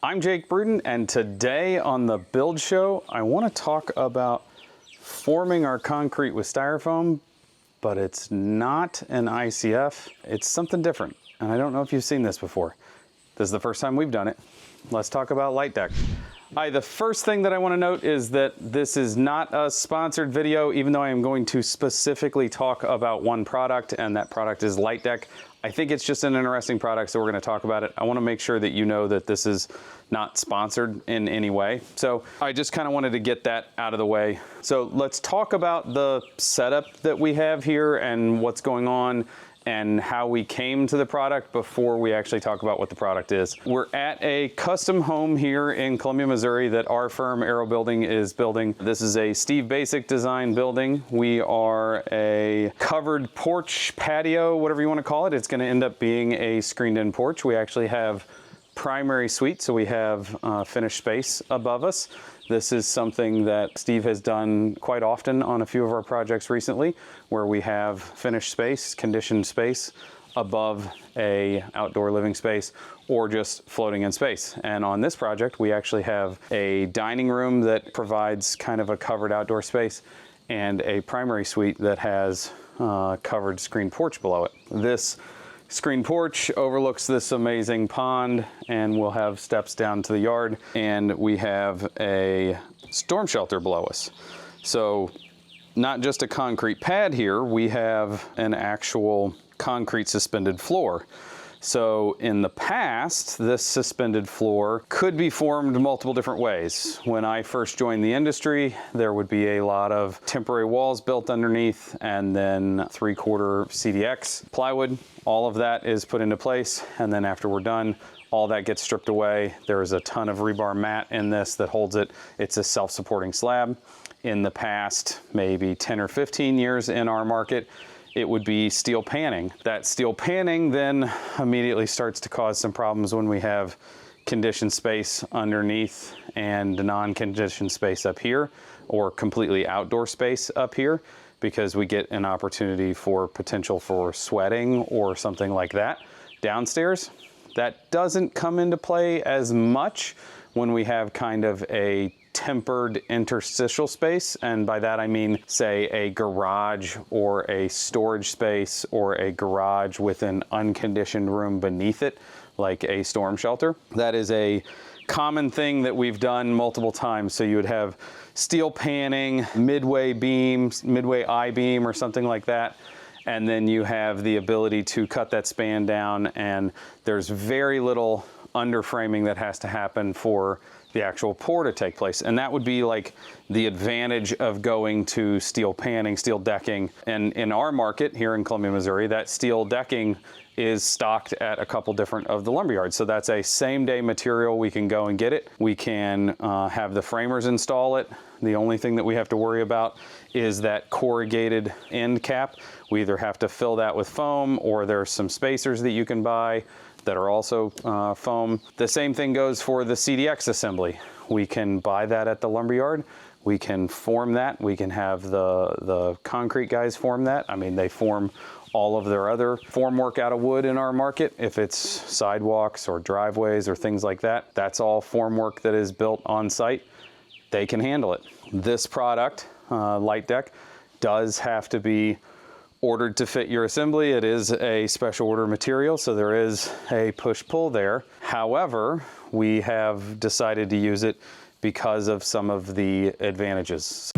I'm Jake Bruden, and today on the Build Show, I want to talk about forming our concrete with styrofoam, but it's not an ICF. It's something different, and I don't know if you've seen this before. This is the first time we've done it. Let's talk about LightDeck. The first thing that I want to note is that this is not a sponsored video, even though I am going to specifically talk about one product, and that product is LightDeck. I think it's just an interesting product, so we're going to talk about it. I want to make sure that you know that this is not sponsored in any way. So I just kind of wanted to get that out of the way. So let's talk about the setup that we have here and what's going on and how we came to the product before we actually talk about what the product is. We're at a custom home here in Columbia, Missouri that our firm Aero Building is building. This is a Steve Basic design building. We are a covered porch, patio, whatever you want to call it. It's going to end up being a screened in porch. We actually have primary suite, so we have finished space above us. This is something that Steve has done quite often on a few of our projects recently, where we have finished space, conditioned space above a outdoor living space or just floating in space. And on this project, we actually have a dining room that provides kind of a covered outdoor space and a primary suite that has covered screened porch below it. This screen porch overlooks this amazing pond, and we'll have steps down to the yard, and we have a storm shelter below us. So not just a concrete pad here, we have an actual concrete suspended floor. So in the past, this suspended floor could be formed multiple different ways. When I first joined the industry, there would be a lot of temporary walls built underneath and then 3/4 CDX plywood. All of that is put into place, and then after we're done, all that gets stripped away. There is a ton of rebar mat in this that holds it. It's a self-supporting slab. In the past, maybe 10 or 15 years in our market, it would be steel panning. That steel panning then immediately starts to cause some problems when we have conditioned space underneath and non-conditioned space up here, or completely outdoor space up here, because we get an opportunity for potential for sweating or something like that downstairs. That doesn't come into play as much when we have kind of a tempered interstitial space, and by that I mean, say, a garage or a storage space or a garage with an unconditioned room beneath it, like a storm shelter. That is a common thing that we've done multiple times. So you would have steel panning, midway beams, midway I-beam or something like that, and then you have the ability to cut that span down, and there's very little underframing that has to happen for the actual pour to take place. And that would be like the advantage of going to steel panning, steel decking. And in our market here in Columbia, Missouri, that steel decking is stocked at a couple different of the lumber yards. So that's a same day material. We can go and get it. We can have the framers install it. The only thing that we have to worry about is that corrugated end cap. We either have to fill that with foam, or there's some spacers that you can buy that are also foam. The same thing goes for the CDX assembly. We can buy that at the lumberyard. We can form that. We can have the concrete guys form that. I mean, they form all of their other form work out of wood in our market. If it's sidewalks or driveways or things like that, that's all form work that is built on site. They can handle it. This product, LightDeck, does have to be ordered to fit your assembly. It is a special order material, so there is a push-pull there. However, we have decided to use it because of some of the advantages.